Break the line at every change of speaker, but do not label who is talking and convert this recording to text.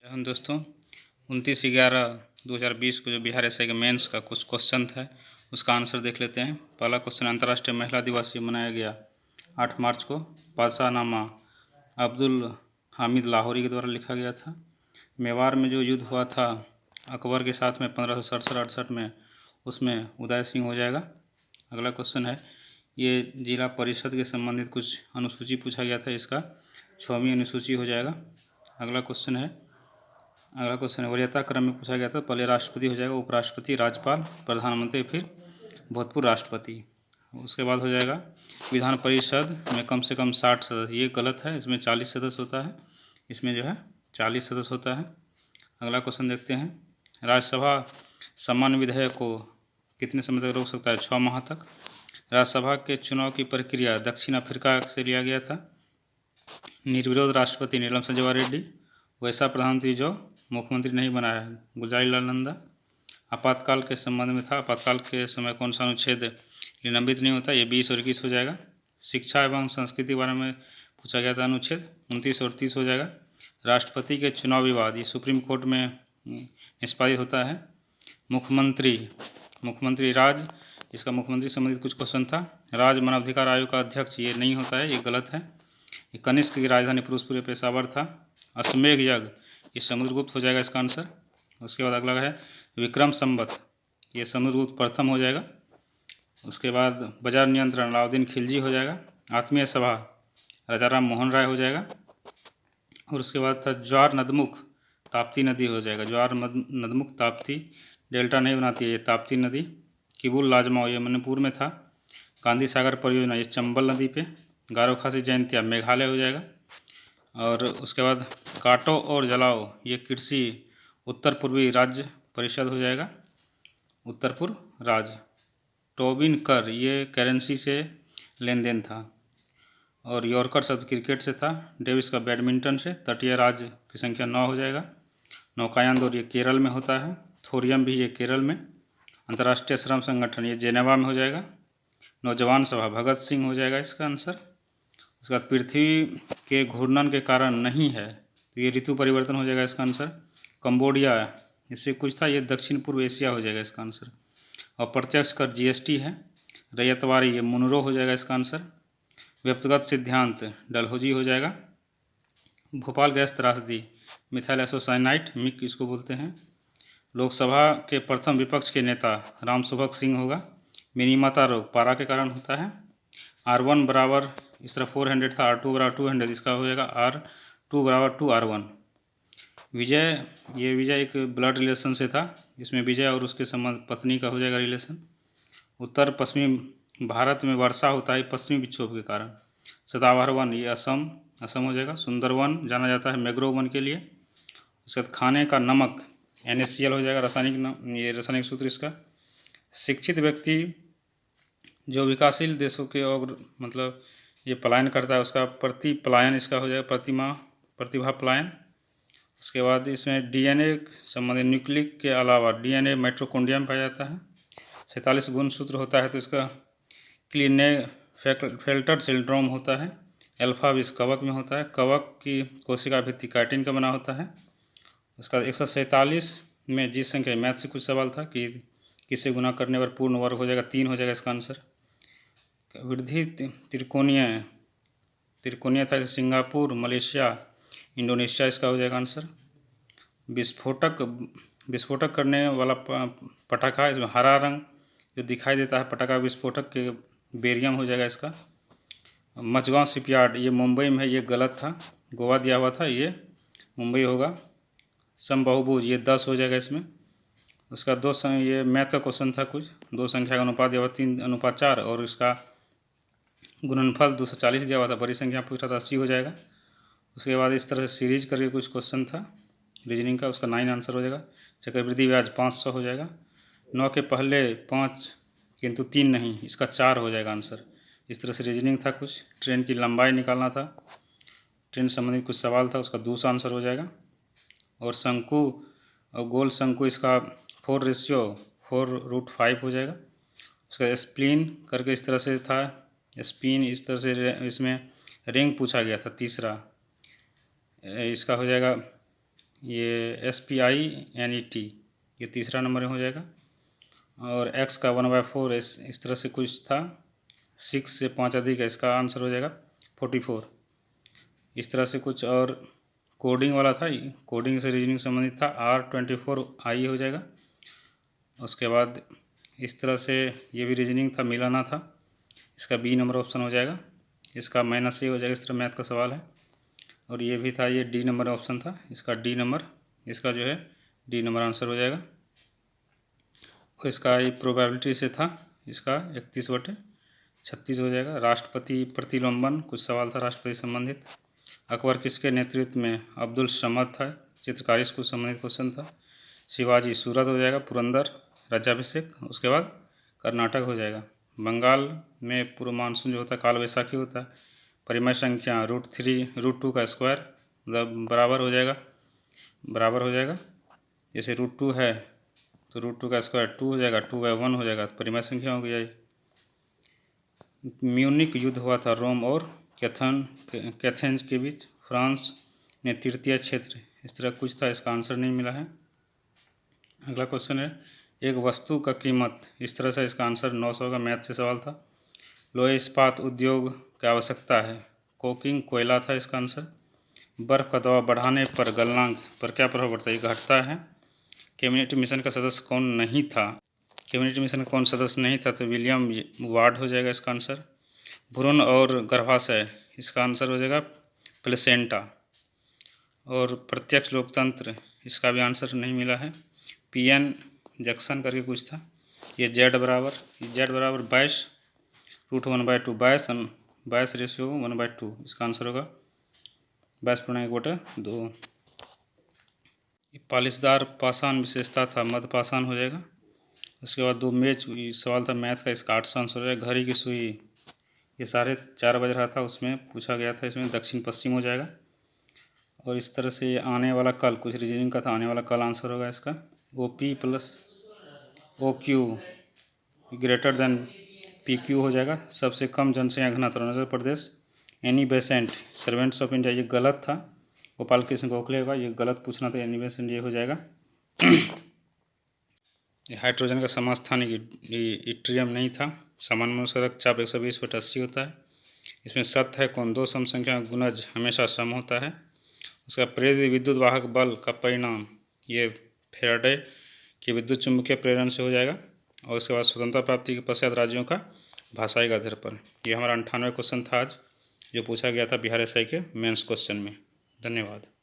हम दोस्तों 29/11/2020 को जो बिहार एसआई के मेंस का कुछ क्वेश्चन था उसका आंसर देख लेते हैं। पहला क्वेश्चन, अंतर्राष्ट्रीय महिला दिवस ये मनाया गया 8 मार्च को। पातशाहनामा अब्दुल हामिद लाहौरी के द्वारा लिखा गया था। मेवाड़ में जो युद्ध हुआ था अकबर के साथ में 1567-68 में, उसमें उदय सिंह हो जाएगा। अगला क्वेश्चन है, ये जिला परिषद के संबंधित कुछ अनुसूची पूछा गया था, इसका 6वीं अनुसूची हो जाएगा। अगला क्वेश्चन है वरीयता क्रम में पूछा गया था। पहले राष्ट्रपति हो जाएगा, उपराष्ट्रपति, राज्यपाल, प्रधानमंत्री, फिर भूतपूर्व राष्ट्रपति। उसके बाद हो जाएगा विधान परिषद में कम से कम 60 सदस्य। ये गलत है, इसमें 40 सदस्य होता है, इसमें जो है 40 सदस्य होता है। अगला क्वेश्चन देखते हैं, राज्यसभा सामान्य विधेयक को कितने समय तक रोक सकता है? 6 माह तक। राज्यसभा के चुनाव की प्रक्रिया दक्षिण अफ्रीका से लिया गया था। निर्विरोध राष्ट्रपति नीलम संजय रेड्डी, वैसा प्रधानमंत्री जो मुख्यमंत्री नहीं बनाया है, गुलजारीलाल नंदा। आपातकाल के संबंध में था, आपातकाल के समय कौन सा अनुच्छेद निलंबित नहीं होता? ये 20 और 21 हो जाएगा। शिक्षा एवं संस्कृति के बारे में पूछा गया था, अनुच्छेद 29 और 30 हो जाएगा। राष्ट्रपति के चुनाव विवाद, ये सुप्रीम कोर्ट में निष्पादित होता है। मुख्यमंत्री राज, इसका मुख्यमंत्री संबंधित कुछ क्वेश्चन था। राज्य मानवाधिकार आयोग का अध्यक्ष, ये नहीं होता है, ये गलत है। कनिष्क की राजधानी फिरोजपुर पेशावर था। अश्वमेध यज्ञ, ये समुद्रगुप्त हो जाएगा इसका आंसर। उसके बाद अगला है विक्रम संवत, ये समुद्रगुप्त प्रथम हो जाएगा। उसके बाद बाजार नियंत्रण अलाउद्दीन खिलजी हो जाएगा। आत्मीय सभा राजा राम मोहन राय हो जाएगा। और उसके बाद था ज्वार नदमुख ताप्ती नदी हो जाएगा। ज्वार नदमुख ताप्ती, डेल्टा नहीं बनाती है ये ताप्ती नदी। किबुल लाजमाओ, ये मणिपुर में था। गांधी सागर परियोजना, ये चंबल नदी पे। गारो खासी जयंतिया मेघालय हो जाएगा। और उसके बाद काटो और जलाओ, ये कृषि उत्तर पूर्वी राज्य परिषद हो जाएगा, उत्तर पूर्व राज्य। टोबिन कर, ये करेंसी से लेन देन था। और यॉर्कर शब्द क्रिकेट से था। डेविस का बैडमिंटन से। तटीय राज्य की संख्या 9 हो जाएगा। नौकायान दौर, ये केरल में होता है। थोरियम भी ये केरल में। अंतर्राष्ट्रीय श्रम संगठन, ये जेनेवा में हो जाएगा। नौजवान सभा भगत सिंह हो जाएगा इसका आंसर। उसके बाद पृथ्वी के घूर्णन के कारण नहीं है, तो ये ऋतु परिवर्तन हो जाएगा इसका आंसर। कंबोडिया, इससे कुछ था, ये दक्षिण पूर्व एशिया हो जाएगा इसका आंसर। और प्रत्यक्ष कर जीएसटी है। रैयतवारी, ये मुनरो हो जाएगा इसका आंसर। व्यक्तिगत सिद्धांत डलहौजी हो जाएगा। भोपाल गैस त्रासदी मिथाइल एसोसाइनाइट, मिक इसको बोलते हैं। लोकसभा के प्रथम विपक्ष के नेता रामसुभग सिंह होगा। मिनीमाता रोग पारा के कारण होता है। R1 बराबर, इस तरह 400 था, R2 बराबर 200, इसका हो जाएगा R2 बराबर 2R1। विजय, ये विजय एक ब्लड रिलेशन से था, इसमें विजय और उसके संबंध पत्नी का हो जाएगा रिलेशन। उत्तर पश्चिमी भारत में वर्षा होता है पश्चिमी विक्षोभ के कारण। सदाबहार वन, ये असम हो जाएगा। सुंदरवन जाना जाता है मैंग्रोव वन के लिए। उसके बाद खाने का नमक NaCl हो जाएगा, ये रासायनिक सूत्र इसका। शिक्षित व्यक्ति जो विकासशील देशों के और मतलब ये पलायन करता है, उसका प्रति पलायन इसका हो जाएगा प्रतिभा पलायन। उसके बाद इसमें DNA संबंधित न्यूक्लिक के अलावा DNA माइटोकॉन्ड्रिया में पाया जाता है। 47 गुणसूत्र होता है, तो इसका क्लीनेफेल्टर सिंड्रोम होता है। अल्फा विष कवक में होता है। कवक की कोशिका भित्ति काइटिन का बना होता है। उसका 147 में जिस संख्या, मैथ से कुछ सवाल था कि किसे गुना करने पर पूर्ण वर्ग हो जाएगा, 3 हो जाएगा इसका आंसर। वृद्धि त्रिकोणीय था, सिंगापुर, मलेशिया, इंडोनेशिया इसका हो जाएगा आंसर। विस्फोटक करने वाला पटाखा, इसमें हरा रंग जो दिखाई देता है पटाखा विस्फोटक के बेरियम हो जाएगा इसका। मचगांव शिपयार्ड, ये मुंबई में है, ये गलत था, गोवा दिया हुआ था, ये मुंबई होगा। समबाहुभुज, ये 10 हो जाएगा इसमें। उसका ये मैथ का क्वेश्चन था कुछ, 2 संख्या का अनुपात दिया हुआ 3:4 और इसका गुणनफल 240 दिया हुआ था। बड़ी संख्या पूछा था, 80 हो जाएगा। उसके बाद इस तरह से सीरीज करके कुछ क्वेश्चन था रीजनिंग का, उसका 9 आंसर हो जाएगा। चक्रवृद्धि ब्याज 500 हो जाएगा। 9 के पहले 5 किंतु 3 नहीं, इसका 4 हो जाएगा आंसर। इस तरह से रीजनिंग था कुछ। ट्रेन की लंबाई निकालना था, ट्रेन संबंधित कुछ सवाल था, उसका 2 आंसर हो जाएगा। और शंकु और गोल शंकु, इसका 4:4√5 हो जाएगा। उसका स्प्लीन करके इस तरह से था, स्पिन इस तरह से, इसमें रिंग पूछा गया था तीसरा, इसका हो जाएगा ये SPINET, ये तीसरा नंबर में हो जाएगा। और x का 1/4 इस तरह से कुछ था, 6 से 5 अधिक है, इसका आंसर हो जाएगा 44। इस तरह से कुछ और कोडिंग वाला था, कोडिंग से रीजनिंग संबंधित था, R24I हो जाएगा। उसके बाद इस तरह से ये भी रीजनिंग था, मिलाना था, इसका B नंबर ऑप्शन हो जाएगा। इसका -A हो जाएगा, इस तरह मैथ का सवाल है। और ये भी था, ये D नंबर ऑप्शन था, इसका D नंबर, इसका जो है D नंबर आंसर हो जाएगा। और इसका ये प्रोबेबिलिटी से था, इसका 31/36 हो जाएगा। राष्ट्रपति प्रतिलंबन कुछ सवाल था राष्ट्रपति संबंधित। अकबर किसके नेतृत्व में अब्दुल समद था, चित्रकारी से कुछ संबंधित क्वेश्चन था। शिवाजी सूरत हो जाएगा, पुरंदर राज्याभिषेक। उसके बाद कर्नाटक हो जाएगा। बंगाल में पूर्व मानसून जो होता है काल वैसाखी होता है। परिमेय संख्या √2 का स्क्वायर, मतलब बराबर हो जाएगा। जैसे √2 है तो √2 का स्क्वायर 2 हो जाएगा, 2/1 हो जाएगा, तो परिमेय संख्या हो गया। म्यूनिक युद्ध हुआ था रोम और कैथेंस के बीच। फ्रांस ने तृतीय क्षेत्र, इस तरह कुछ था, इसका आंसर नहीं मिला है। अगला क्वेश्चन है, एक वस्तु का कीमत, इस तरह से, इसका आंसर 900 का मैथ से सवाल था। लोहे इस्पात उद्योग की आवश्यकता है, कोकिंग कोयला था इसका आंसर। बर्फ़ का दबाव बढ़ाने पर गलनांक पर क्या प्रभाव पड़ता है, ये घटता है। कैबिनेट मिशन का सदस्य कौन नहीं था, कैबिनेट मिशन का कौन सदस्य नहीं था, तो विलियम वार्ड हो जाएगा इसका आंसर। भ्रूण और गर्भाशय, इसका आंसर हो जाएगा प्लेसेंटा। और प्रत्यक्ष लोकतंत्र, इसका भी आंसर नहीं मिला है। PN जंक्शन करके कुछ था। ये Z बराबर 22 √1/2, 22 रेशियो 1/2, इसका आंसर होगा 22/1/2। पालिशदार पाषाण विशेषता था, मध्य पाषाण हो जाएगा। उसके बाद 2 मैच सवाल था मैथ का, इसका 800 आंसर हो जाएगा। घड़ी की सुई, ये 4:30 बज रहा था, उसमें पूछा गया था, इसमें दक्षिण पश्चिम हो जाएगा। और इस तरह से आने वाला कल, कुछ रीजनिंग का था, आने वाला कल आंसर होगा इसका। OP + OQ > PQ हो जाएगा। सबसे कम जनसंख्या घनत्व Arunachal Pradesh. Annie Besant servants of India, ये गलत था, गोपाल कृष्ण गोखले होगा, ये गलत पूछना था। एनी बेसेंट ये हो जाएगा। हाइड्रोजन का समास्थान इट्रियम नहीं था। सामान्य मनुष्य का रक्तचाप 120/80 होता है। इसमें सत्य है कौन, 2 सम संख्या गुणज हमेशा सम होता है। उसका प्रेरित विद्युत वाहक बल का परिणाम, ये फैराडे के विद्युत चुंबकीय प्रेरण से हो जाएगा। और उसके बाद स्वतंत्रता प्राप्ति के पश्चात राज्यों का भाषाई आधार पर। ये हमारा 98वां क्वेश्चन था आज, जो पूछा गया था बिहार SI के मेंस क्वेश्चन में। धन्यवाद।